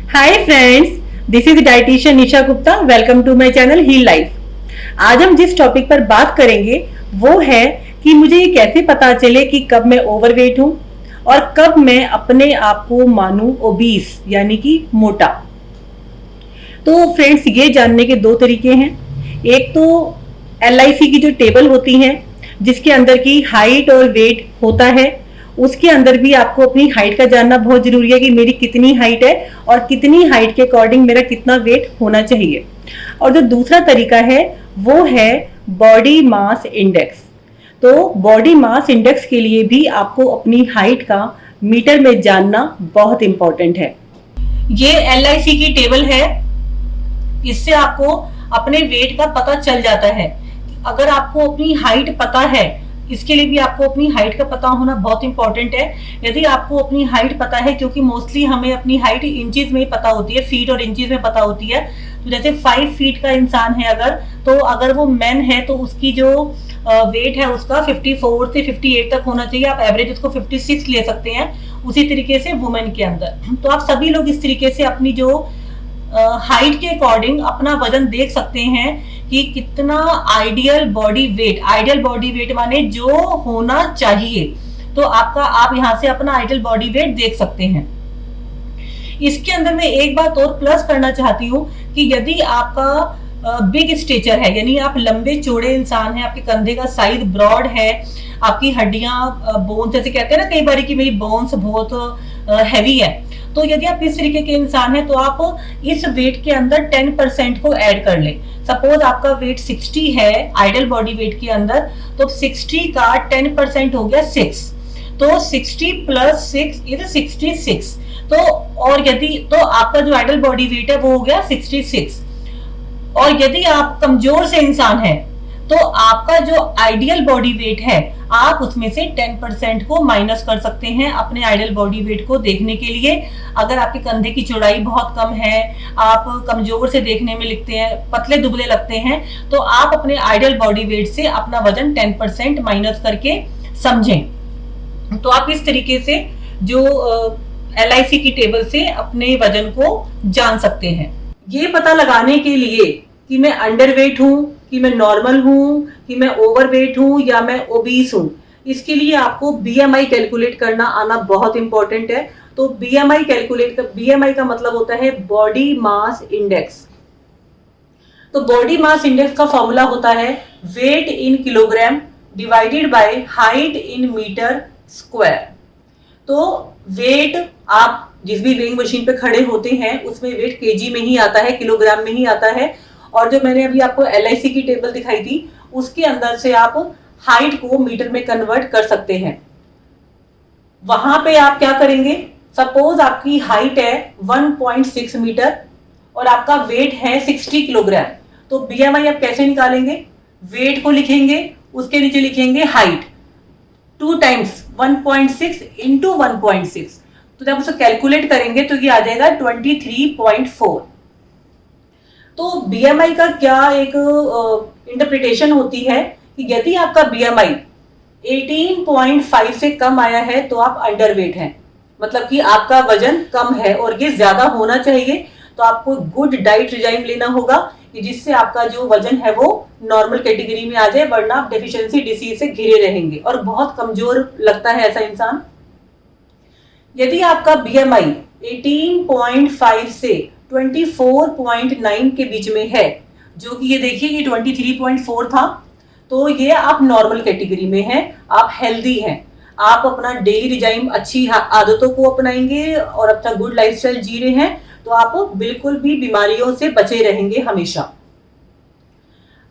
Hi friends, this is dietitian Nisha Gupta. Welcome to my channel Heal Life. आज हम जिस topic पर बात करेंगे वो है कि मुझे ये कैसे पता चले कि कब मैं ओवरवेट हूँ और कब मैं अपने आप को मानूं ओबीस यानी कि मोटा। तो फ्रेंड्स, ये जानने के दो तरीके हैं। एक तो LIC की जो टेबल होती है जिसके अंदर की हाइट और वेट होता है, उसके अंदर भी आपको अपनी हाइट का जानना बहुत जरूरी है कि मेरी कितनी हाइट है और कितनी हाइट के अकॉर्डिंग मेरा कितना वेट होना चाहिए। और जो दूसरा तरीका है वो है बॉडी मास इंडेक्स। तो बॉडी मास इंडेक्स के लिए भी आपको अपनी हाइट का मीटर में जानना बहुत इंपॉर्टेंट है। ये LIC की टेबल है, इससे आपको अपने वेट का पता चल जाता है। अगर आपको अपनी हाइट पता है, इसके लिए भी आपको अपनी हाइट का पता होना बहुत इंपॉर्टेंट है। यदि आपको अपनी हाइट पता है, क्योंकि मोस्टली हमें अपनी हाइट इंचेस में ही पता होती है, फीट और इंचेस में पता होती है। तो जैसे 5 फीट का इंसान है अगर वो मैन है तो उसकी जो वेट है उसका 54 से 58 तक होना चाहिए। आप एवरेज उसको 56 ले सकते हैं। उसी तरीके से वुमेन के अंदर तो आप सभी लोग इस तरीके से अपनी जो हाइट के अकॉर्डिंग अपना वजन देख सकते हैं कि कितना आइडियल बॉडी वेट माने जो होना चाहिए। तो आप यहाँ से अपना आइडियल बॉडी वेट देख सकते हैं। इसके अंदर मैं एक बात और प्लस करना चाहती हूँ कि यदि आपका बिग स्टेचर है, यानी आप लंबे चौड़े इंसान हैं, आपके कंधे का साइज ब्रॉड है, आपकी हड्डियां बोन्स जैसे कहते हैं ना कई बार कि मेरी बोन्स बहुत हैवी है, तो यदि आप इस तरीके के इंसान हैं तो आप इस वेट के अंदर 10% को ऐड कर लें। सपोज आपका वेट 60 है आइडियल बॉडी वेट के अंदर, तो 60 का 10% हो गया 6, तो 60 प्लस 6 इज 66। तो और यदि तो आपका जो आइडियल बॉडी वेट है वो हो गया 66। और यदि आप कमजोर से इंसान है तो आपका जो आइडियल बॉडी वेट है आप उसमें से 10% को माइनस कर सकते हैं अपने आइडियल बॉडी वेट को देखने के लिए। अगर आपके कंधे की चौड़ाई बहुत कम है, आप कमजोर से देखने में लगते हैं, पतले दुबले लगते हैं, तो आप अपने आइडियल बॉडी वेट से अपना वजन 10% माइनस करके समझें। तो आप इस तरीके से जो LIC की टेबल से अपने वजन को जान सकते हैं। ये पता लगाने के लिए कि मैं अंडरवेट हूं, कि मैं नॉर्मल हूं, कि मैं ओवरवेट हूं या मैं ओबीस हूं, इसके लिए आपको BMI कैलकुलेट करना आना बहुत इंपॉर्टेंट है। तो BMI का मतलब होता है बॉडी मास इंडेक्स। तो बॉडी मास इंडेक्स का फॉर्मूला होता है weight in kilogram divided by height in meter square. तो वेट आप जिस भी वेइंग मशीन पे खड़े होते हैं उसमें वेट केजी में ही आता है, किलोग्राम में ही आता है। और जो मैंने अभी आपको LIC की टेबल दिखाई थी उसके अंदर से आप हाइट को मीटर में कन्वर्ट कर सकते हैं। वहां पे आप क्या करेंगे, सपोज आपकी हाइट है 1.6 मीटर और आपका वेट है 60 किलोग्राम, तो BMI आप कैसे निकालेंगे, वेट को लिखेंगे, उसके नीचे लिखेंगे हाइट, 2 टाइम्स 1.6 इंटू 1.6, तो जब उसको कैलकुलेट करेंगे तो ये आ जाएगा 23.4। तो BMI का क्या एक इंटरप्रिटेशन होती है कि यदि आपका BMI 18.5 से कम आया है तो आप अंडरवेट हैं, मतलब कि आपका वजन कम है और ये ज्यादा होना चाहिए। तो आपको गुड डाइट रिजाइम लेना होगा कि जिससे आपका जो वजन है वो नॉर्मल कैटेगरी में आ जाए, वरना आप डेफिशिएंसी डिसीज से घिरे रहेंगे और बहुत कमजोर लगता है ऐसा इंसान। यदि आपका BMI 18.5 से 24.9 के बीच में है, जो कि ये देखिए ये 23.4 था, तो ये आप नॉर्मल कैटेगरी में हैं, आप हेल्दी हैं, आप अपना डेली रिजाइम अच्छी आदतों को अपनाएंगे और अपना गुड लाइफस्टाइल जी रहे हैं, तो आप बिल्कुल भी बीमारियों से बचे रहेंगे हमेशा।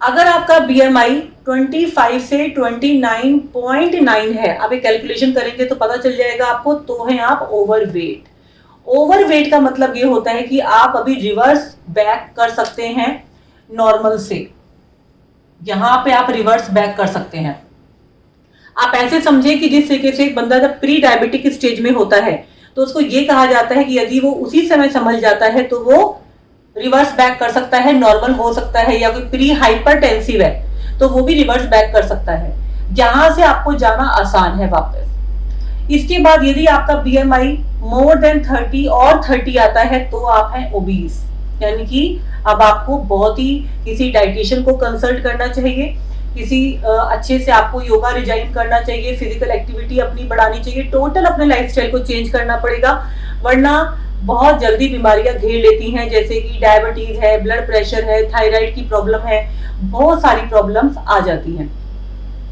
अगर आपका BMI 25 से 29.9 है, आप एक कैलकुलेशन करेंगे तो पता चल जाएगा आपको, तो हैं आप ओवरवेट। ओवरवेट का मतलब ये होता है कि आप अभी रिवर्स बैक कर सकते हैं नॉर्मल से, यहां पे आप रिवर्स बैक कर सकते हैं। आप ऐसे समझे कि जिस तरीके से एक बंदा जब प्री डायबिटिक स्टेज में होता है तो उसको ये कहा जाता है कि यदि वो उसी समय संभल जाता है तो वो रिवर्स बैक कर सकता है, नॉर्मल हो सकता है, या कोई प्री हाइपरटेंसिव है तो वो भी रिवर्स बैक कर सकता है। यहां से आपको जाना आसान है वापस। इसके बाद यदि आपका बीएमआई मोर देन 30 और 30 आता है तो आप हैं ओबीस, यानी कि अब आपको बहुत ही किसी डाइटिशियन को कंसल्ट करना चाहिए, किसी अच्छे से आपको योगा रिजाइन करना चाहिए, फिजिकल एक्टिविटी अपनी बढ़ानी चाहिए, टोटल अपने लाइफस्टाइल को चेंज करना पड़ेगा, वरना बहुत जल्दी बीमारियां घेर लेती हैं, जैसे कि डायबिटीज है, ब्लड प्रेशर है, थायराइड की प्रॉब्लम है, बहुत सारी प्रॉब्लम्स आ जाती हैं।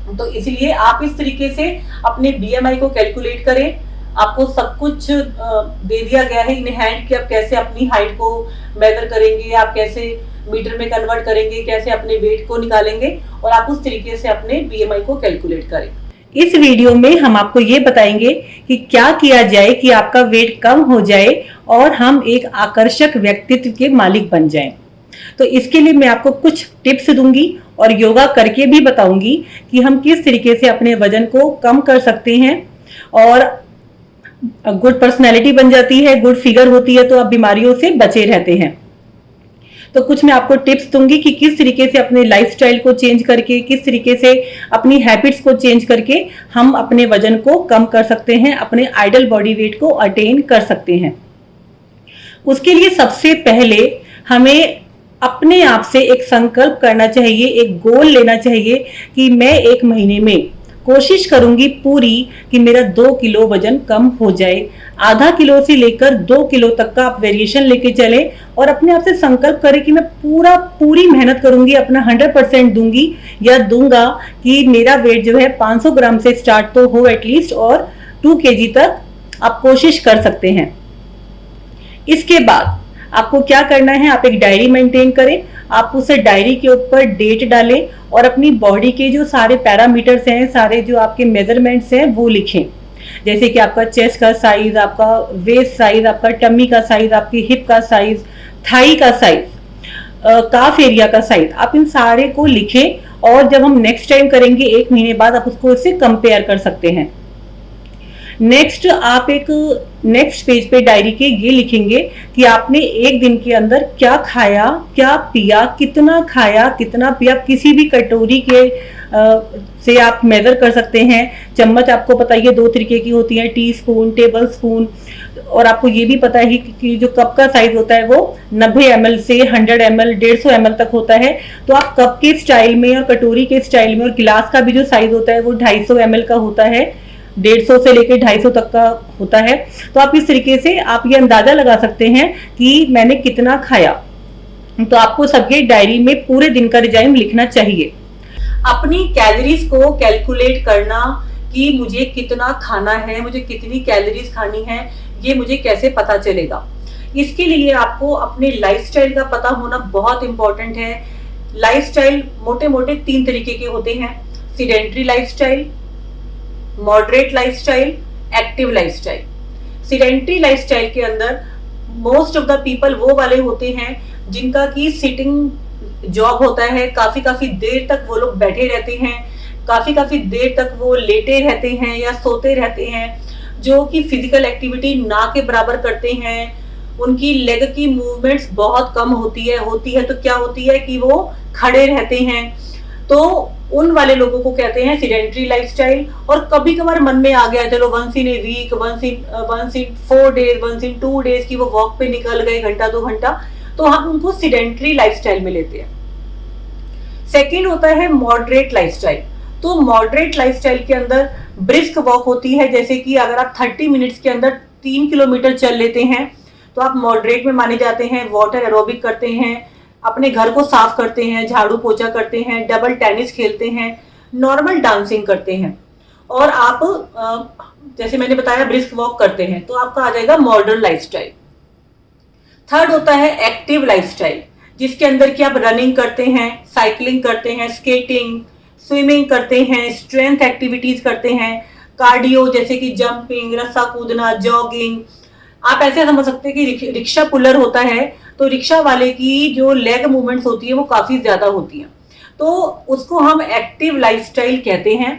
तो इसलिए आप इस तरीके से अपने बीएमआई को कैलकुलेट करें। आपको सब कुछ दे दिया गया है इन हैंड कि आप कैसे अपनी हाइट को मेजर करेंगे, आप कैसे मीटर में कन्वर्ट करेंगे, कैसे अपने वेट को निकालेंगे और आप उस तरीके से अपने बीएमआई को कैलकुलेट करें। इस वीडियो में हम आपको ये बताएंगे कि क्या किया जाए कि आपका वेट कम हो जाए और हम एक आकर्षक व्यक्तित्व के मालिक बन जाएं। तो इसके लिए मैं आपको कुछ टिप्स दूंगी और योगा करके भी बताऊंगी कि हम किस तरीके से अपने वजन को कम कर सकते हैं और गुड पर्सनैलिटी बन जाती है, गुड फिगर होती है, तो आप बीमारियों से बचे रहते हैं। तो कुछ मैं आपको टिप्स दूंगी कि किस तरीके से अपने लाइफस्टाइल को चेंज करके, किस तरीके से अपनी हैबिट्स को चेंज करके हम अपने वजन को कम कर सकते हैं, अपने आइडल बॉडी वेट को अटेन कर सकते हैं। उसके लिए सबसे पहले हमें अपने आप से एक संकल्प करना चाहिए, एक गोल लेना चाहिए कि मैं एक महीने में कोशिश करूंगी पूरी कि मेरा 2 किलो वजन कम हो जाए। आधा किलो से लेकर 2 किलो तक का आप वेरिएशन लेके चले और अपने आप से संकल्प करें कि मैं पूरी मेहनत करूंगी, अपना 100% दूंगी या दूंगा कि मेरा वेट जो है 500 ग्राम से स्टार्ट तो हो एटलीस्ट और 2 kg तक आप कोशिश कर सकते हैं। इसके बाद आपको क्या करना है, आप एक डायरी मेंटेन करें, आप उस डायरी के ऊपर डेट डालें और अपनी बॉडी के जो सारे पैरामीटर्स हैं, सारे जो आपके मेजरमेंट्स हैं वो लिखें, जैसे कि आपका चेस्ट का साइज, आपका वेस्ट साइज, आपका टमी का साइज, आपकी हिप का साइज, थाई का साइज, काफ एरिया का साइज, आप इन सारे को लिखें और जब हम नेक्स्ट टाइम करेंगे 1 महीने बाद आप उसको इससे कंपेयर कर सकते हैं। नेक्स्ट आप एक नेक्स्ट पेज पे डायरी के ये लिखेंगे कि आपने एक दिन के अंदर क्या खाया, क्या पिया, कितना खाया, कितना पिया, किसी भी कटोरी के से आप मेजर कर सकते हैं। चम्मच आपको पता है 2 तरीके की होती है, टी स्पून, टेबल स्पून, और आपको ये भी पता है कि जो कप का साइज होता है वो 90 ml से 100 ml 150 ml तक होता है। तो आप कप के स्टाइल में और कटोरी के स्टाइल में, और गिलास का भी जो साइज होता है वो 250 ml का होता है, 150 से लेकर 250 तक का होता है। तो आप इस तरीके से आप ये अंदाजा लगा सकते हैं कि मैंने कितना खाया। तो आपको सबके डायरी में पूरे दिन का रिजाइन लिखना चाहिए। अपनी कैलोरीज को कैलकुलेट करना कि मुझे कितना खाना है, मुझे कितनी कैलोरीज खानी है, ये मुझे कैसे पता चलेगा। इसके लिए आपको अपने लाइफस्टाइल का पता होना बहुत इंपॉर्टेंट है। लाइफस्टाइल मोटे मोटे 3 तरीके के होते हैं, sedentary lifestyle, moderate lifestyle, active lifestyle. Sedentary lifestyle के अंदर मोस्ट ऑफ द पीपल वो वाले होते हैं जिनका की सिटिंग जॉब होता है, काफी देर तक वो लोग बैठे रहते हैं, काफी देर तक वो लेटे रहते हैं या सोते रहते हैं, जो कि फिजिकल एक्टिविटी ना के बराबर करते हैं। उनकी लेग की मूवमेंट्स बहुत कम होती है तो क्या होती है कि वो खड़े रहते हैं। तो उन वाले लोगों को कहते हैं सीडेंट्री लाइफस्टाइल। और कभी कभार मन में आ गया चलो once in a week, once in 4 days, once in 2 days की वो वॉक पे निकल गए 1-2 घंटा, तो हम उनको सीडेंट्री लाइफस्टाइल में लेते हैं। सेकेंड होता है मॉडरेट लाइफस्टाइल। तो मॉडरेट लाइफस्टाइल के अंदर ब्रिस्क वॉक होती है, जैसे कि अगर आप 30 मिनट्स के अंदर 3 किलोमीटर चल लेते हैं तो आप मॉडरेट में माने जाते हैं। वाटर एरोबिक करते हैं, अपने घर को साफ करते हैं, झाड़ू पोछा करते हैं, डबल टेनिस खेलते हैं, नॉर्मल डांसिंग करते हैं, और आप जैसे मैंने बताया ब्रिस्क वॉक करते हैं, तो आपका आ जाएगा मॉडर्न लाइफस्टाइल। थर्ड होता है एक्टिव लाइफस्टाइल, जिसके अंदर कि आप रनिंग करते हैं, साइकिलिंग करते हैं, स्केटिंग, स्विमिंग करते हैं, स्ट्रेंथ एक्टिविटीज करते हैं, कार्डियो जैसे कि जंपिंग, रस्सा कूदना, जॉगिंग। आप ऐसे समझ सकते हैं कि रिक्शा पुलर होता है तो रिक्शा वाले की जो लेग मूवमेंट्स होती है वो काफी ज्यादा होती है, तो उसको हम एक्टिव लाइफस्टाइल कहते हैं।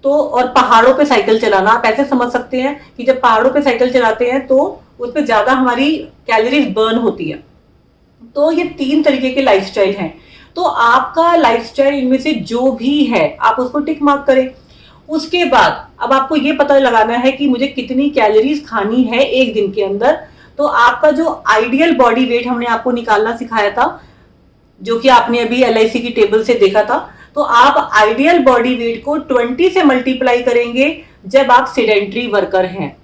तो और पहाड़ों पे साइकिल चलाना, आप ऐसे समझ सकते हैं कि जब पहाड़ों पे साइकिल चलाते हैं तो उस पर ज्यादा हमारी कैलोरीज बर्न होती है। तो ये 3 तरीके के लाइफस्टाइल हैं। तो आपका लाइफस्टाइल इनमें से जो भी है आप उसको टिक मार्क करें। उसके बाद अब आपको ये पता लगाना है कि मुझे कितनी कैलोरीज खानी है एक दिन के अंदर। तो आपका जो आइडियल बॉडी वेट हमने आपको निकालना सिखाया था, जो कि आपने अभी LIC की टेबल से देखा था, तो आप आइडियल बॉडी वेट को 20 से मल्टीप्लाई करेंगे जब आप सेडेंट्री वर्कर हैं।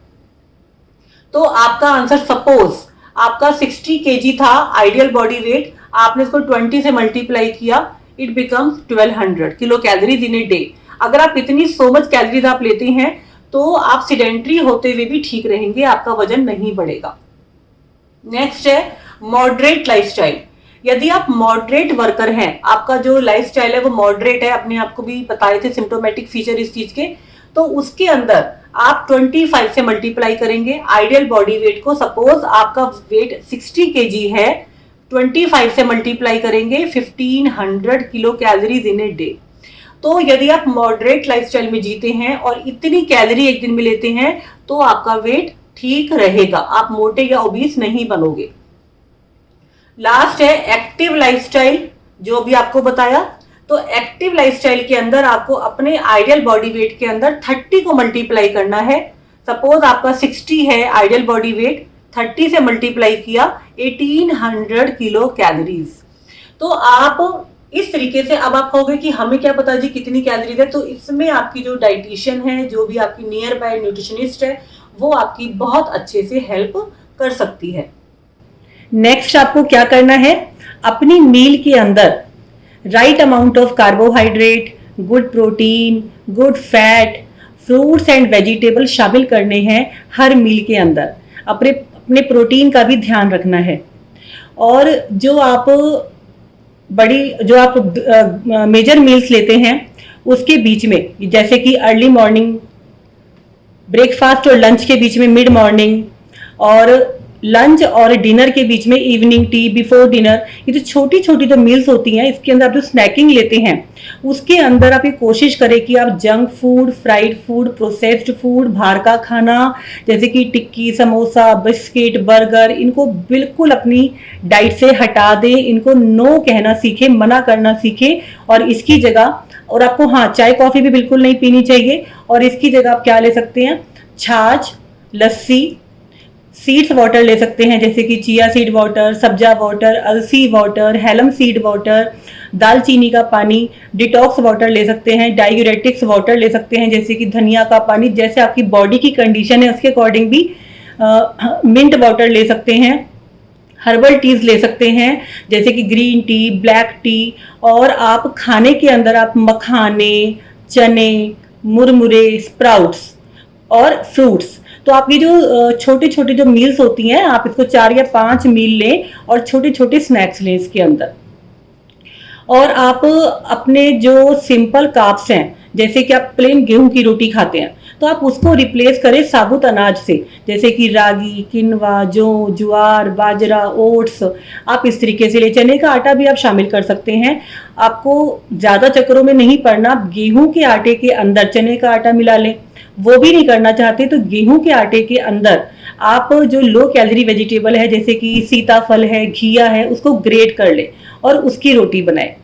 तो आपका आंसर, सपोज आपका 60 kg था आइडियल बॉडी वेट, आपने इसको 20 से मल्टीप्लाई किया, it becomes 1200 kilo calories in a day. अगर आप इतनी सो मच कैलोरीज आप लेते हैं तो आप सेडेंट्री होते हुए भी ठीक रहेंगे, आपका वजन नहीं बढ़ेगा। नेक्स्ट है मॉडरेट लाइफस्टाइल। यदि आप मॉडरेट वर्कर हैं, आपका जो लाइफस्टाइल है वो मॉडरेट है, अपने आपको भी बताए थे सिम्टोमेटिक फीचर इस चीज के, तो उसके अंदर आप 25 से मल्टीप्लाई करेंगे आइडियल बॉडी वेट को। सपोज आपका वेट 60 kg है, 25 से मल्टीप्लाई करेंगे 1500 kilo calories in a day. तो यदि आप मॉडरेट लाइफस्टाइल में जीते हैं और इतनी कैलोरी एक दिन में लेते हैं तो आपका वेट ठीक रहेगा, आप मोटे या ओबीस नहीं बनोगे। लास्ट है एक्टिव लाइफस्टाइल, जो भी आपको बताया। तो एक्टिव लाइफस्टाइल के अंदर आपको अपने आइडियल बॉडी वेट के अंदर 30 को मल्टीप्लाई करना है। सपोज आपका 60 है आइडियल बॉडी वेट, 30 से मल्टीप्लाई किया 1800 किलो कैलोरीज। तो आप इस तरीके से, अब आप कहोगे कि हमें क्या पता जी कितनी कैलोरीज है, तो इसमें आपकी जो डाइटिशियन है, जो भी आपकी नियर बाय न्यूट्रिशनिस्ट है, वो आपकी बहुत अच्छे से हेल्प कर सकती है। नेक्स्ट आपको क्या करना है, अपनी मील के अंदर right amount of carbohydrate, good protein, good fat, fruits and vegetable शामिल करने हैं हर मील के अंदर। अपने प्रोटीन का भी ध्यान रखना है। और जो आप मेजर मील्स लेते हैं उसके बीच में, जैसे कि अर्ली मॉर्निंग ब्रेकफास्ट और लंच के बीच में मिड मॉर्निंग, और लंच और डिनर के बीच में इवनिंग टी, बिफोर डिनर, ये जो छोटी छोटी जो मील्स होती हैं, इसके अंदर आप जो स्नैकिंग लेते हैं उसके अंदर आप ये कोशिश करें कि आप junk food, fried food, processed food, बाहर का खाना जैसे कि टिक्की, समोसा, बिस्किट, बर्गर, इनको बिल्कुल अपनी डाइट से हटा दें। इनको नो कहना सीखें, मना करना सीखें। और इसकी जगह, और आपको हाँ चाय कॉफी भी बिल्कुल नहीं पीनी चाहिए, और इसकी जगह आप क्या ले सकते हैं, छाछ, लस्सी, सीड्स वाटर ले सकते हैं, जैसे कि चिया सीड वाटर, सब्जा वाटर, अलसी वाटर, हेलम सीड वाटर, दालचीनी का पानी, डिटॉक्स वाटर ले सकते हैं, डायूरेटिक्स वाटर ले सकते हैं, जैसे कि धनिया का पानी, जैसे आपकी बॉडी की कंडीशन है उसके अकॉर्डिंग भी मिंट वाटर ले सकते हैं, हर्बल टीज ले सकते हैं जैसे कि ग्रीन टी, ब्लैक टी। और आप खाने के अंदर आप मखाने, चने, मुरमुरे, स्प्राउट्स और फ्रूट्स, तो आपकी जो छोटी छोटी जो मील्स होती हैं, आप इसको 4 या 5 मील लें और छोटे छोटे स्नैक्स लें इसके अंदर। और आप अपने जो सिंपल कार्ब्स हैं, जैसे कि आप प्लेन गेहूं की रोटी खाते हैं, तो आप उसको रिप्लेस करें साबुत अनाज से, जैसे कि रागी, किनवा, जौ, ज्वार, बाजरा, ओट्स, आप इस तरीके से ले। चने का आटा भी आप शामिल कर सकते हैं। आपको ज़्यादा चक्करों में नहीं पड़ना, गेहूं के आटे के अंदर चने का आटा मिला लें। वो भी नहीं करना चाहते तो गेहूं के आटे के अंदर आप जो लो कैलोरी वेजिटेबल है, जैसे कि सीताफल है, घिया है, उसको ग्रेट कर ले और उसकी रोटी बनाए,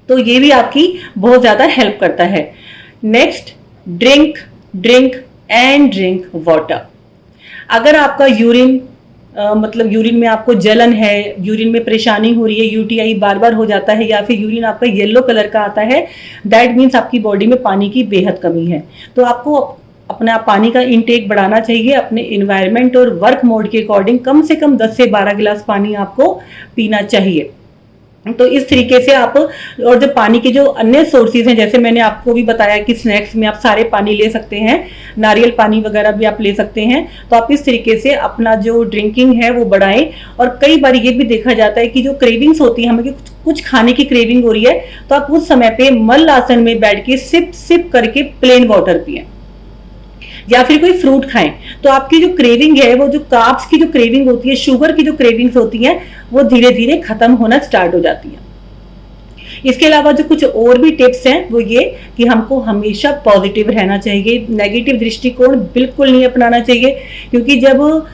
तो ये भी आपकी बहुत ज्यादा हेल्प करता है। Next, drink and drink water. अगर आपका यूरिन मतलब यूरिन में आपको जलन है, यूरिन में परेशानी हो रही है, यूटीआई बार बार हो जाता है, या फिर यूरिन आपका येलो कलर का आता है, दैट मीन्स आपकी बॉडी में पानी की बेहद कमी है। तो आपको अपना पानी का इंटेक बढ़ाना चाहिए। अपने इन्वायरमेंट और वर्क मोड के अकॉर्डिंग कम से कम 10 से 12 गिलास पानी आपको पीना चाहिए। तो इस तरीके से आप, और जो पानी के जो अन्य सोर्सेज हैं, जैसे मैंने आपको भी बताया कि स्नैक्स में आप सारे पानी ले सकते हैं, नारियल पानी वगैरह भी आप ले सकते हैं। तो आप इस तरीके से अपना जो ड्रिंकिंग है वो बढ़ाएं। और कई बार ये भी देखा जाता है कि जो क्रेविंग्स होती है, हमें कुछ खाने की क्रेविंग हो रही है, तो आप उस समय पे मल आसन में बैठ के सिप सिप करके प्लेन वाटर पिएं या फिर कोई फ्रूट खाएं। तो आपकी जो क्रेविंग है, वो जो कार्ब्स की जो क्रेविंग होती है, शुगर की जो क्रेविंग्स होती हैं, वो धीरे धीरे खत्म होना स्टार्ट हो जाती है। इसके अलावा जो कुछ और भी टिप्स हैं वो ये कि हमको हमेशा पॉजिटिव रहना चाहिए, नेगेटिव दृष्टिकोण बिल्कुल नहीं अपनाना चाहिए, क्योंकि जब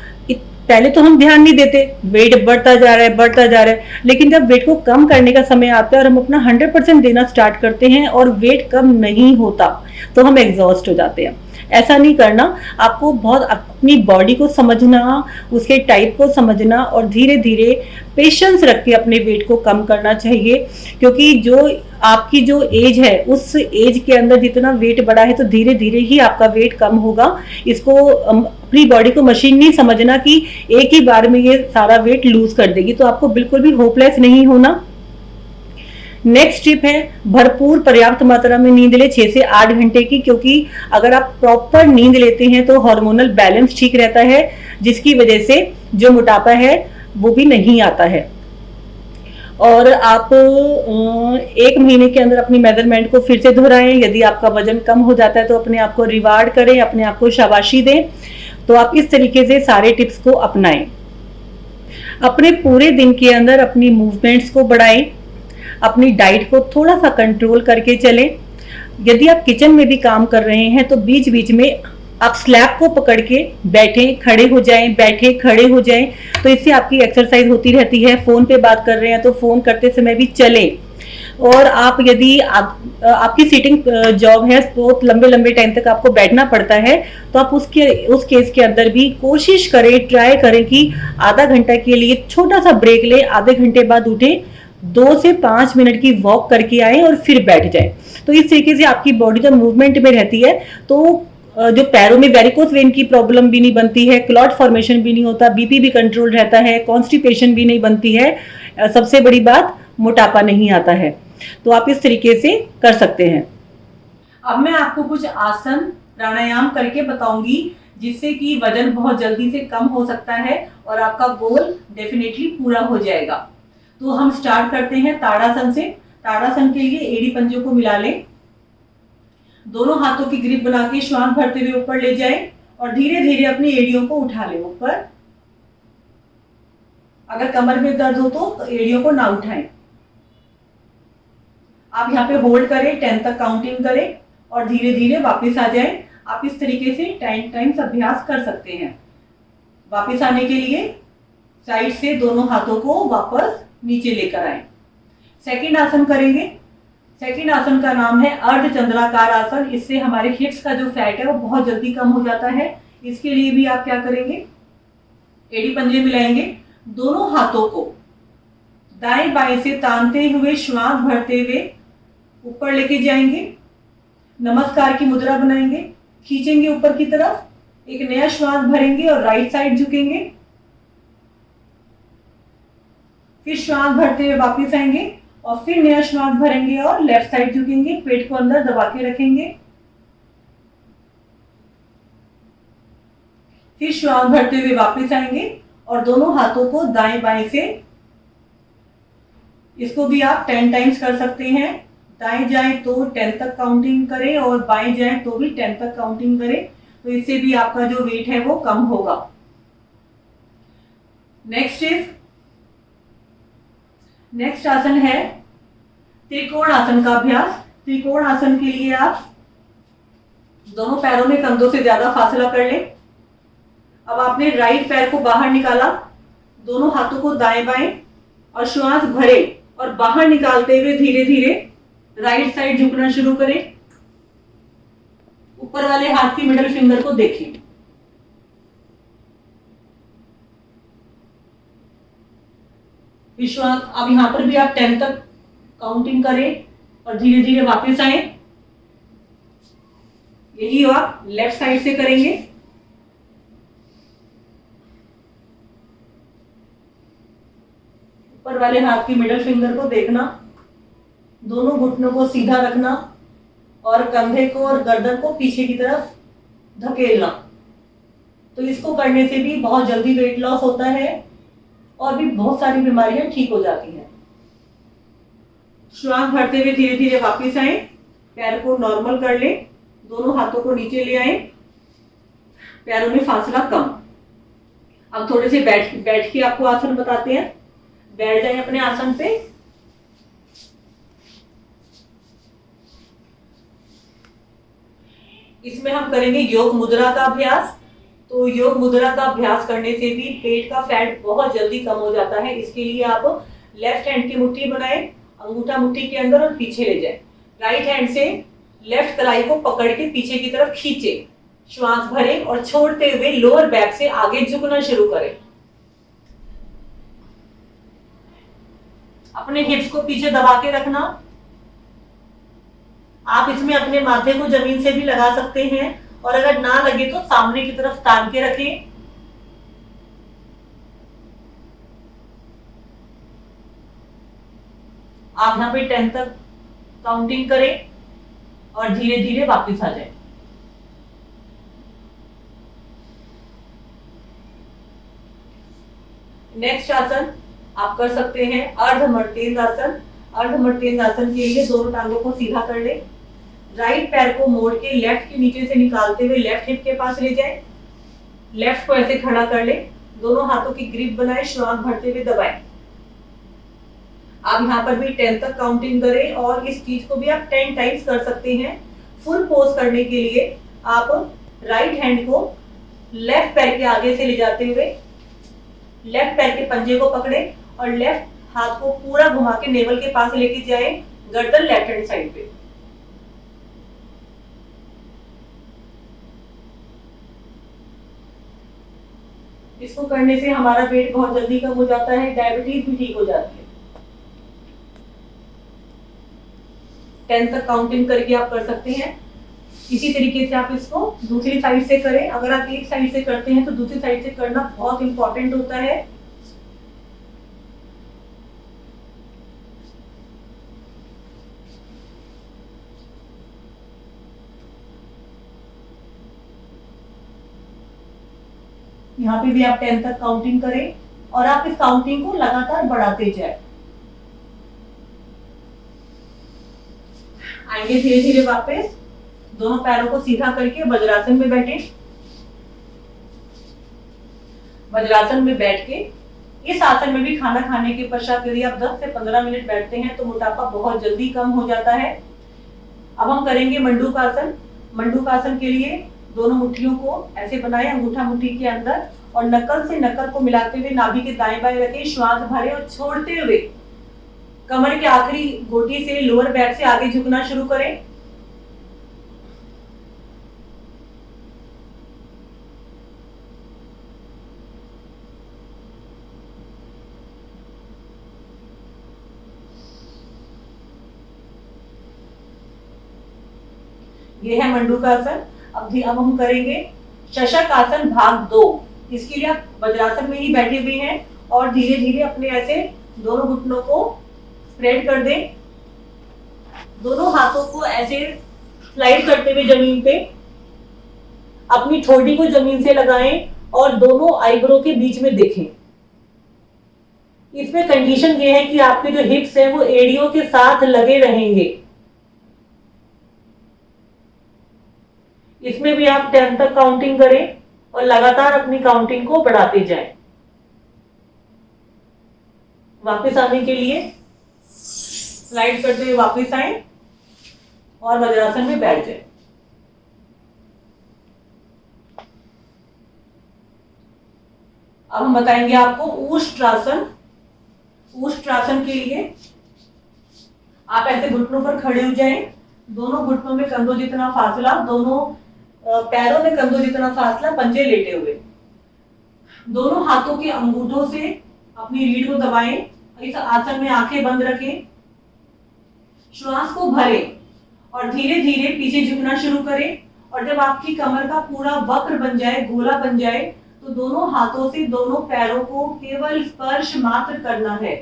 पहले तो हम ध्यान नहीं देते, वेट बढ़ता जा रहा है बढ़ता जा रहा है, लेकिन जब वेट को कम करने का समय आता है और हम अपना 100% देना स्टार्ट करते हैं और वेट कम नहीं होता, तो हम एग्जॉस्ट हो जाते हैं। ऐसा नहीं करना। आपको बहुत अपनी बॉडी को समझना, उसके टाइप को समझना और धीरे धीरे पेशेंस रख के अपने वेट को कम करना चाहिए, क्योंकि जो आपकी जो एज है उस एज के अंदर जितना वेट बढ़ा है तो धीरे धीरे ही आपका वेट कम होगा। इसको अपनी बॉडी को मशीन नहीं समझना कि एक ही बार में ये सारा वेट लूज कर देगी, तो आपको बिल्कुल भी होपलेस नहीं होना। नेक्स्ट टिप है, भरपूर पर्याप्त मात्रा में नींद ले 6 से 8 घंटे की, क्योंकि अगर आप प्रॉपर नींद लेते हैं तो हार्मोनल बैलेंस ठीक रहता है, जिसकी वजह से जो मोटापा है वो भी नहीं आता है। और आप 1 महीने के अंदर अपनी मेजरमेंट को फिर से दोहराएं। यदि आपका वजन कम हो जाता है तो अपने आप को रिवार्ड करें, अपने आप को शाबाशी दें। तो आप इस तरीके से सारे टिप्स को अपनाएं। अपने पूरे दिन के अंदर अपनी मूवमेंट्स को बढ़ाएं, अपनी डाइट को थोड़ा सा कंट्रोल करके चलें। यदि आप किचन में भी काम कर रहे हैं तो बीच बीच में आप स्लैब को पकड़ के बैठें खड़े हो जाएं, बैठे खड़े हो जाएं, तो इससे आपकी एक्सरसाइज होती रहती है। फोन पे बात कर रहे हैं तो फोन करते समय भी चलें। और आप यदि आपकी सीटिंग जॉब है, बहुत लंबे लंबे टाइम तक आपको बैठना पड़ता है, तो आप उस केस के अंदर भी कोशिश करें, ट्राई करें कि आधा घंटा के लिए छोटा सा ब्रेक लें, आधे घंटे बाद उठें, 2 से 5 मिनट की वॉक करके आए और फिर बैठ जाए। तो इस तरीके से आपकी बॉडी जब मूवमेंट में रहती है तो जो पैरों में वेरिकोस वेन की प्रॉब्लम भी नहीं बनती है, क्लॉट फॉर्मेशन भी नहीं होता, बीपी भी कंट्रोल रहता है, कॉन्स्टिपेशन भी नहीं बनती है, सबसे बड़ी बात मोटापा नहीं आता है। तो आप इस तरीके से कर सकते हैं। अब मैं आपको कुछ आसन प्राणायाम करके बताऊंगी जिससे कि वजन बहुत जल्दी से कम हो सकता है और आपका गोल डेफिनेटली पूरा हो जाएगा। तो हम स्टार्ट करते हैं ताड़ासन से। ताड़ासन के लिए एड़ी पंजों को मिला लें, दोनों हाथों की ग्रिप बना के श्वास भरते हुए ऊपर ले जाएं और धीरे धीरे अपनी एड़ियों को उठा लें ऊपर। अगर कमर में दर्द हो तो एड़ियों को ना उठाएं। आप यहाँ पे होल्ड करें, 10 तक काउंटिंग करें और धीरे धीरे वापस आ जाएं। आप इस तरीके से टाइम्स अभ्यास कर सकते हैं। वापस आने के लिए साइड से दोनों हाथों को वापस नीचे लेकर आए। सेकंड आसन करेंगे। सेकंड आसन का नाम है अर्ध चंद्राकार आसन। इससे हमारे हिप्स का जो फैट है वो बहुत जल्दी कम हो जाता है। इसके लिए भी आप क्या करेंगे, एड़ी पंजे मिलाएंगे, दोनों हाथों को दाएं बाएं से तानते हुए श्वास भरते हुए ऊपर लेके जाएंगे, नमस्कार की मुद्रा बनाएंगे, खींचेंगे ऊपर की तरफ, एक नया श्वास भरेंगे और राइट साइड झुकेंगे, फिर श्वास भरते हुए वापस आएंगे और फिर नया श्वास भरेंगे और लेफ्ट साइड झुकेंगे, पेट को अंदर दबा के रखेंगे, फिर श्वास भरते हुए वापस आएंगे और दोनों हाथों को दाएं बाएं से, इसको भी आप 10 टाइम्स कर सकते हैं। दाएं जाएं तो 10 तक काउंटिंग करें और बाएं जाएं तो भी 10 तक काउंटिंग करें, तो इससे भी आपका जो वेट है वो कम होगा। नेक्स्ट आसन है त्रिकोण आसन का अभ्यास। त्रिकोण आसन के लिए आप दोनों पैरों में कंधों से ज्यादा फासला कर लें। अब आपने राइट पैर को बाहर निकाला, दोनों हाथों को दाएं बाएं और श्वास भरे और बाहर निकालते हुए धीरे धीरे राइट साइड झुकना शुरू करें। ऊपर वाले हाथ की मिडिल फिंगर को देखें। विश्वास, अब यहां पर भी आप 10 तक काउंटिंग करें और धीरे धीरे वापस आए। यही आप लेफ्ट साइड से करेंगे। ऊपर वाले हाथ की मिडिल फिंगर को देखना, दोनों घुटनों को सीधा रखना और कंधे को और गर्दन को पीछे की तरफ धकेलना। तो इसको करने से भी बहुत जल्दी वेट लॉस होता है और भी बहुत सारी बीमारियां ठीक हो जाती हैं। श्वास भरते हुए धीरे धीरे वापस आए, पैर को नॉर्मल कर लें, दोनों हाथों को नीचे ले आए, पैरों में फासला कम। अब थोड़े से बैठ के आपको आसन बताते हैं। बैठ जाए अपने आसन पे। इसमें हम करेंगे योग मुद्रा का अभ्यास। तो योग मुद्रा का अभ्यास करने से भी पेट का फैट बहुत जल्दी कम हो जाता है। इसके लिए आप लेफ्ट हैंड की मुट्ठी बनाएं, अंगूठा मुट्ठी के अंदर और पीछे ले जाएं। राइट हैंड से लेफ्ट कलाई को पकड़ के पीछे की तरफ खींचे, श्वास भरें और छोड़ते हुए लोअर बैक से आगे झुकना शुरू करें। अपने हिप्स को पीछे दबा के रखना। आप इसमें अपने माथे को जमीन से भी लगा सकते हैं और अगर ना लगे तो सामने की तरफ तान के रखें। आप यहाँ पे 10 तक काउंटिंग करें और धीरे धीरे वापस आ जाए। नेक्स्ट आसन आप कर सकते हैं अर्ध मर्तेंद्र आसन। अर्ध मर्तेंद्र आसन के लिए दोनों टांगों को सीधा कर ले, राइट पैर को मोड़ के लेफ्ट के नीचे से निकालते हुए लेफ्ट हिप के पास ले जाए, लेफ्ट को ऐसे खड़ा कर ले, दोनों हाथों की ग्रिप बनाए, श्वास भरते हुए दबाएं। आप यहाँ पर भी 10 तक काउंटिंग करें और इस चीज को भी आप 10 टाइम्स कर सकते हैं। फुल पोज करने के लिए आप राइट हैंड को लेफ्ट पैर के आगे से ले जाते हुए लेफ्ट पैर के पंजे को पकड़े और लेफ्ट हाथ को पूरा घुमा के नेवल के पास लेके जाए, गर्दन लेफ्ट हैंड साइड पे। इसको करने से हमारा वेट बहुत जल्दी कम हो जाता है, डायबिटीज भी ठीक हो जाती है। 10 तक काउंटिंग करके आप कर सकते हैं। इसी तरीके से आप इसको दूसरी साइड से करें। अगर आप एक साइड से करते हैं तो दूसरी साइड से करना बहुत इंपॉर्टेंट होता है। यहाँ पे भी आप 10 तक काउंटिंग करें और आप इस काउंटिंग को लगातार बढ़ाते जाए। आएंगे धीरे धीरे वापस, दोनों पैरों को सीधा करके वज्रासन में बैठे। वज्रासन में बैठ के इस आसन में भी खाना खाने के पश्चात यदि आप 10 से 15 मिनट बैठते हैं तो मोटापा बहुत जल्दी कम हो जाता है। अब हम करेंगे मंडूक आसन। मंडूक आसन के लिए दोनों मुट्ठियों को ऐसे बनाए, अंगूठा मुट्ठी के अंदर और नकल से नकल को मिलाते हुए नाभि के दाएं बाएं रखें, श्वास भरे और छोड़ते हुए कमर के आखिरी गोटी से लोअर बैक से आगे झुकना शुरू करें। ये है मंडूक आसन। अब हम करेंगे शशक आसन भाग 2। इसके लिए आप वज्रासन में ही बैठे हुए हैं और धीरे धीरे अपने ऐसे दोनों घुटनों को स्प्रेड कर दें। दोनों हाथों को ऐसे स्लाइड करते हुए जमीन पे अपनी ठोड़ी को जमीन से लगाएं और दोनों आईब्रो के बीच में देखें। इसमें कंडीशन ये है कि आपके जो हिप्स हैं वो एड़ियों के साथ लगे रहेंगे। इसमें भी आप 10 तक काउंटिंग करें और लगातार अपनी काउंटिंग को बढ़ाते जाएं। वापस आने के लिए स्लाइड करते हुए वापस आए और वज्रासन में बैठ जाए। अब हम बताएंगे आपको ऊष्ट्रासन। ऊष्ट्रासन के लिए आप ऐसे घुटनों पर खड़े हो जाएं, दोनों घुटनों में कंधों जितना फासला, दोनों पैरों में कंधों जितना फासला, पंजे लेटे हुए। दोनों हाथों के अंगूठों से अपनी रीढ़ को दबाएं। इस आसन में आंखें बंद रखें, श्वास को भरें और धीरे धीरे पीछे झुकना शुरू करें। और जब आपकी कमर का पूरा वक्र बन जाए, गोला बन जाए, तो दोनों हाथों से दोनों पैरों को केवल स्पर्श मात्र करना है।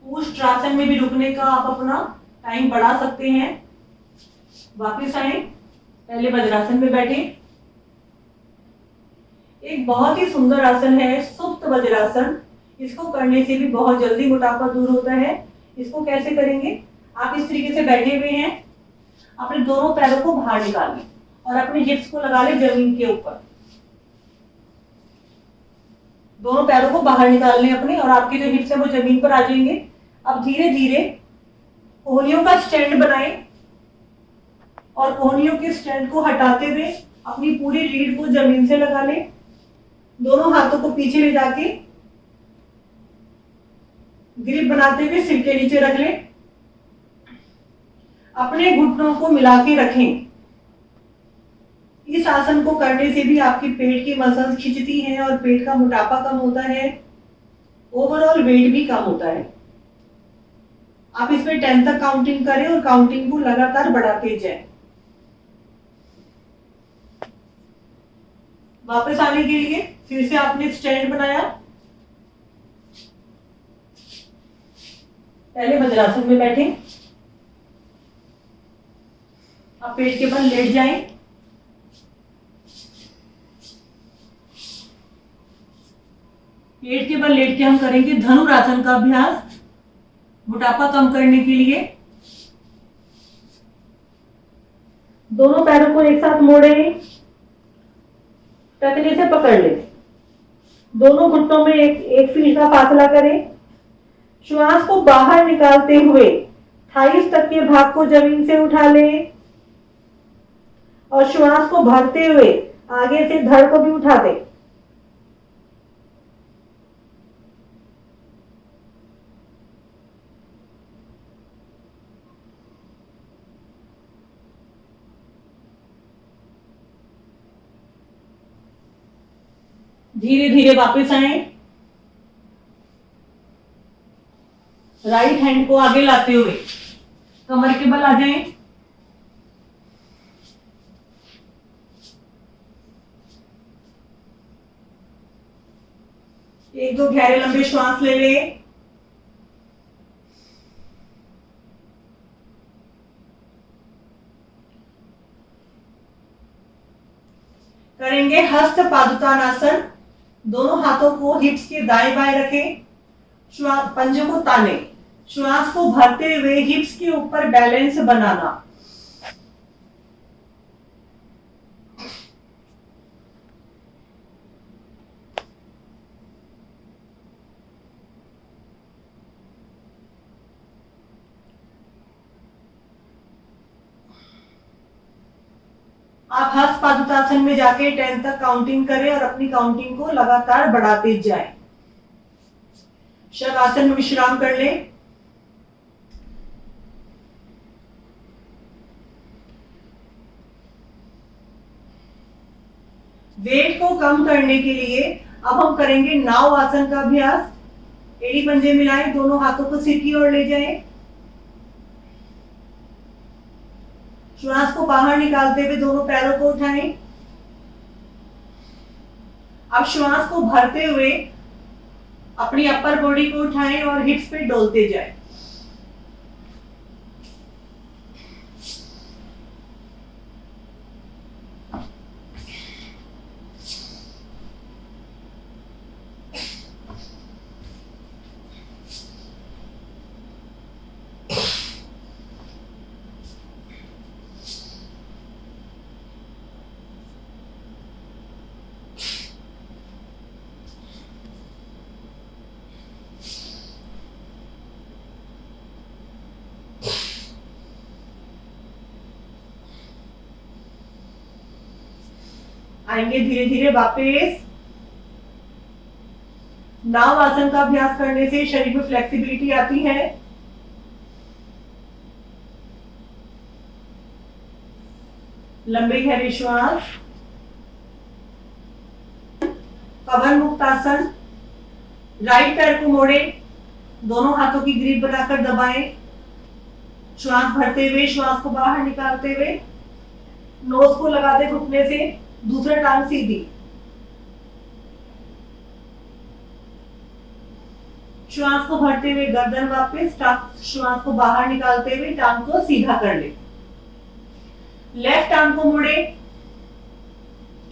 ऊष्ट्रासन में भी रुकने का आप अपना टाइम बढ़ा सकते हैं। वापस आए, पहले वज्रासन में बैठे। एक बहुत ही सुंदर आसन है सुप्त वज्रासन। इसको करने से भी बहुत जल्दी मोटापा दूर होता है। इसको कैसे करेंगे? आप इस तरीके से बैठे हुए हैं, अपने दोनों पैरों को बाहर निकाल लें और अपने हिप्स को लगा लें जमीन के ऊपर। दोनों पैरों को बाहर निकाल लें अपने, और आपके जो हिप्स है वो जमीन पर आ जाएंगे। अब धीरे धीरे कोहनियों का स्टैंड बनाएं और कोहनियों के स्टैंड को हटाते हुए अपनी पूरी रीढ़ को जमीन से लगा लें। दोनों हाथों को पीछे ले जाके ग्रिप बनाते हुए सिर के नीचे रख लें। अपने घुटनों को मिला के रखें। इस आसन को करने से भी आपकी पेट की मसल्स खिंचती हैं और पेट का मोटापा कम होता है, ओवरऑल वेट भी कम होता है। आप इसमें 10 तक काउंटिंग करें और काउंटिंग को लगातार बढ़ाते जाएं। वापस आने के लिए फिर से आपने स्टैंड बनाया। पहले वज्रासन में बैठे, अब पेट के बल लेट जाएं। पेट के बल लेट के हम करेंगे धनुरासन का अभ्यास, मोटापा कम करने के लिए। दोनों पैरों को एक साथ मोड़े, टखने से पकड़ ले। दोनों घुटनों में एक फीट का फासला करें। श्वास को बाहर निकालते हुए थाइस तक के भाग को जमीन से उठा लें और श्वास को भरते हुए आगे से धड़ को भी उठा दें। धीरे धीरे वापस आए। राइट हैंड को आगे लाते हुए कमर के बल आ जाएं। एक दो गहरे लंबे श्वास ले लें। करेंगे हस्त पादुकानासन। दोनों हाथों को हिप्स के दाएं बाएं रखें। श्वास पंजों को ताने। श्वास को भरते हुए हिप्स के ऊपर बैलेंस बनाना। आप हस्त पादुकासन में जाके 10 तक काउंटिंग करें और अपनी काउंटिंग को लगातार बढ़ाते जाएं। शवासन में विश्राम कर लें। वेट को कम करने के लिए अब हम करेंगे नाव आसन का अभ्यास। एड़ी पंजे मिलाएं, दोनों हाथों को सिर की ओर ले जाएं। श्वास को बाहर निकालते हुए दोनों पैरों को उठाएं। अब श्वास को भरते हुए अपनी अपर बॉडी को उठाएं और हिप्स पे डोलते जाएं। आएंगे धीरे धीरे वापस। नाव आसन का अभ्यास करने से शरीर में फ्लेक्सिबिलिटी आती है। लंबे गहरे श्वास। पवन मुक्त आसन। राइट पैर को मोड़े, दोनों हाथों की ग्रिप बनाकर दबाएं। श्वास भरते हुए श्वास को बाहर निकालते हुए नोज को लगा दे घुटने से, दूसरा टांग सीधी। श्वास को भरते हुए गर्दन वापस, श्वास को बाहर निकालते हुए टांग को सीधा कर ले। लेफ्ट टांग को मोड़े,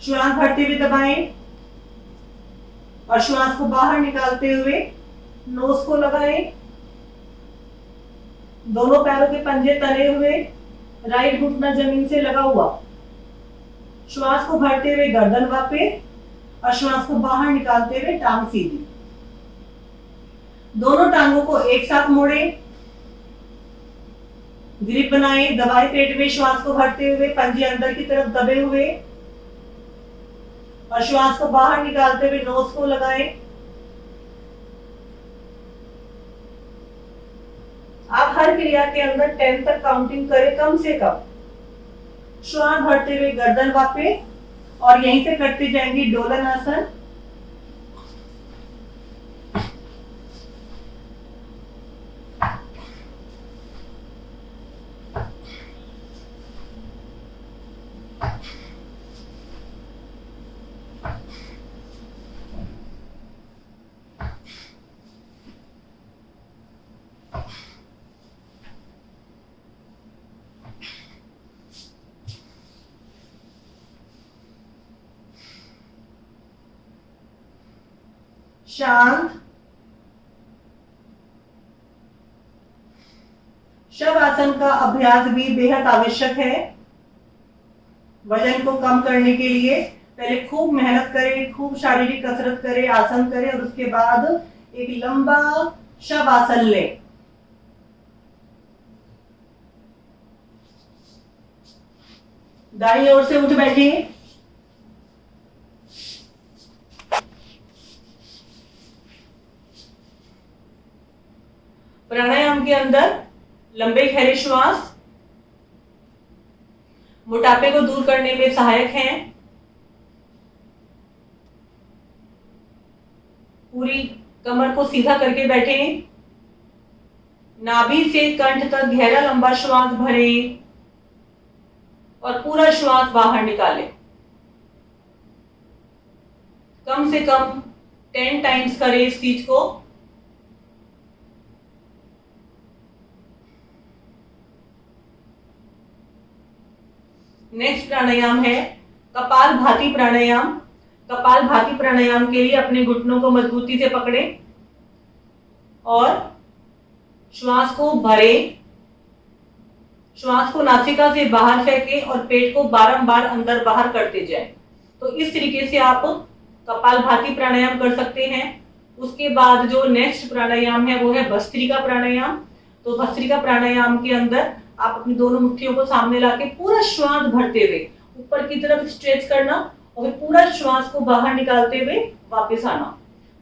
श्वास भरते हुए दबाएं और श्वास को बाहर निकालते हुए नोज को लगाएं। दोनों पैरों के पंजे तने हुए, राइट घुटना जमीन से लगा हुआ। श्वास को भरते हुए गर्दन वापस और श्वास को बाहर निकालते हुए टांग सीधी। दोनों टांगों को एक साथ मोड़े, ग्रिप बनाए, दबाए पेट में, श्वास को भरते हुए पंजे अंदर की तरफ दबे हुए और श्वास को बाहर निकालते हुए नोज को लगाए। आप हर क्रिया के अंदर 10 तक काउंटिंग करें कम से कम। श्वास भरते हुए गर्दन वापस और यहीं से करते जाएंगे डोलन आसन। शांत। शवासन का अभ्यास भी बेहद आवश्यक है। वजन को कम करने के लिए पहले खूब मेहनत करें, खूब शारीरिक कसरत करें, आसन करें और उसके बाद एक लंबा शवासन लें। दाईं ओर से उठ बैठिए। प्राणायाम के अंदर लंबे गहरे श्वास मोटापे को दूर करने में सहायक हैं। पूरी कमर को सीधा करके बैठे, नाभि से कंठ तक गहरा लंबा श्वास भरें और पूरा श्वास बाहर निकालें। कम से कम 10 टाइम्स करें इस चीज को। नेक्स्ट प्राणायाम है कपाल भाती प्राणायाम। कपाल भाती प्राणायाम के लिए अपने घुटनों को मजबूती से पकड़ें और श्वास को भरें। श्वास को नासिका से बाहर फेंकें और पेट को बारंबार अंदर बाहर करते जाएं। तो इस तरीके से आप कपाल भाती प्राणायाम कर सकते हैं। उसके बाद जो नेक्स्ट प्राणायाम है वो है भस्त्रिका प्राणायाम। तो भस्त्रिका प्राणायाम के अंदर आप अपनी दोनों मुट्ठियों को सामने लाके पूरा श्वास भरते हुए ऊपर की तरफ स्ट्रेच करना और फिर पूरा श्वास को बाहर निकालते हुए वापस आना।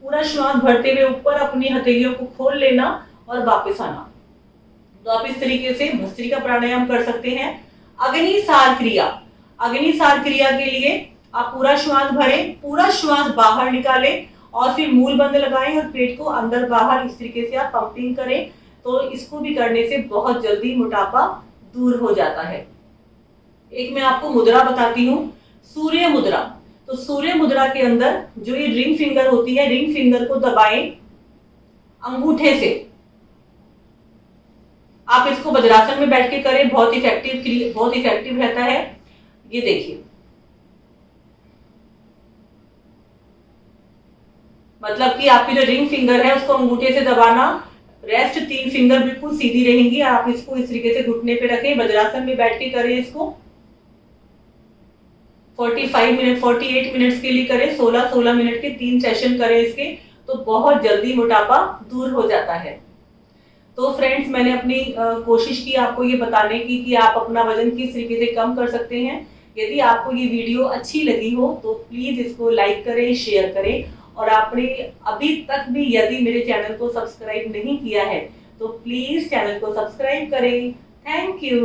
पूरा श्वास भरते हुए ऊपर अपनी हथेलियों को खोल लेना और वापस आना। तो आप इस तरीके से भस्त्रिका प्राणायाम कर सकते हैं। अग्निसार क्रिया। अग्निसार क्रिया के लिए आप पूरा श्वास भरें, पूरा श्वास बाहर निकालें और फिर मूल बंद लगाएं और पेट को अंदर बाहर इस तरीके से आप पंपिंग करें। तो इसको भी करने से बहुत जल्दी मोटापा दूर हो जाता है। एक मैं आपको मुद्रा बताती हूँ, सूर्य मुद्रा। तो सूर्य मुद्रा के अंदर जो ये रिंग फिंगर होती है, रिंग फिंगर को दबाएं अंगूठे से। आप इसको वज्रासन में बैठ के करें, बहुत इफेक्टिव रहता है। ये देखिए, मतलब कि आपकी जो रिंग फिंगर है उसको अंगूठे से दबाना, रेस्ट 3 फिंगर बिल्कुल सीधी रहेंगी। आप इसको इस तरीके से घुटने पे रखें, वज्रासन में बैठ के करें। इसको 48 मिनट्स के लिए करें। 16 मिनट के 3 सेशन करें इसके, तो बहुत जल्दी मोटापा दूर हो जाता है। तो फ्रेंड्स, मैंने अपनी कोशिश की आपको ये बताने की कि आप अपना वजन किस तरीके से कम कर सकते हैं। यदि आपको ये वीडियो अच्छी लगी हो तो प्लीज इसको लाइक करें, शेयर करें और आपने अभी तक भी यदि मेरे चैनल को सब्सक्राइब नहीं किया है तो प्लीज चैनल को सब्सक्राइब करें। Thank you.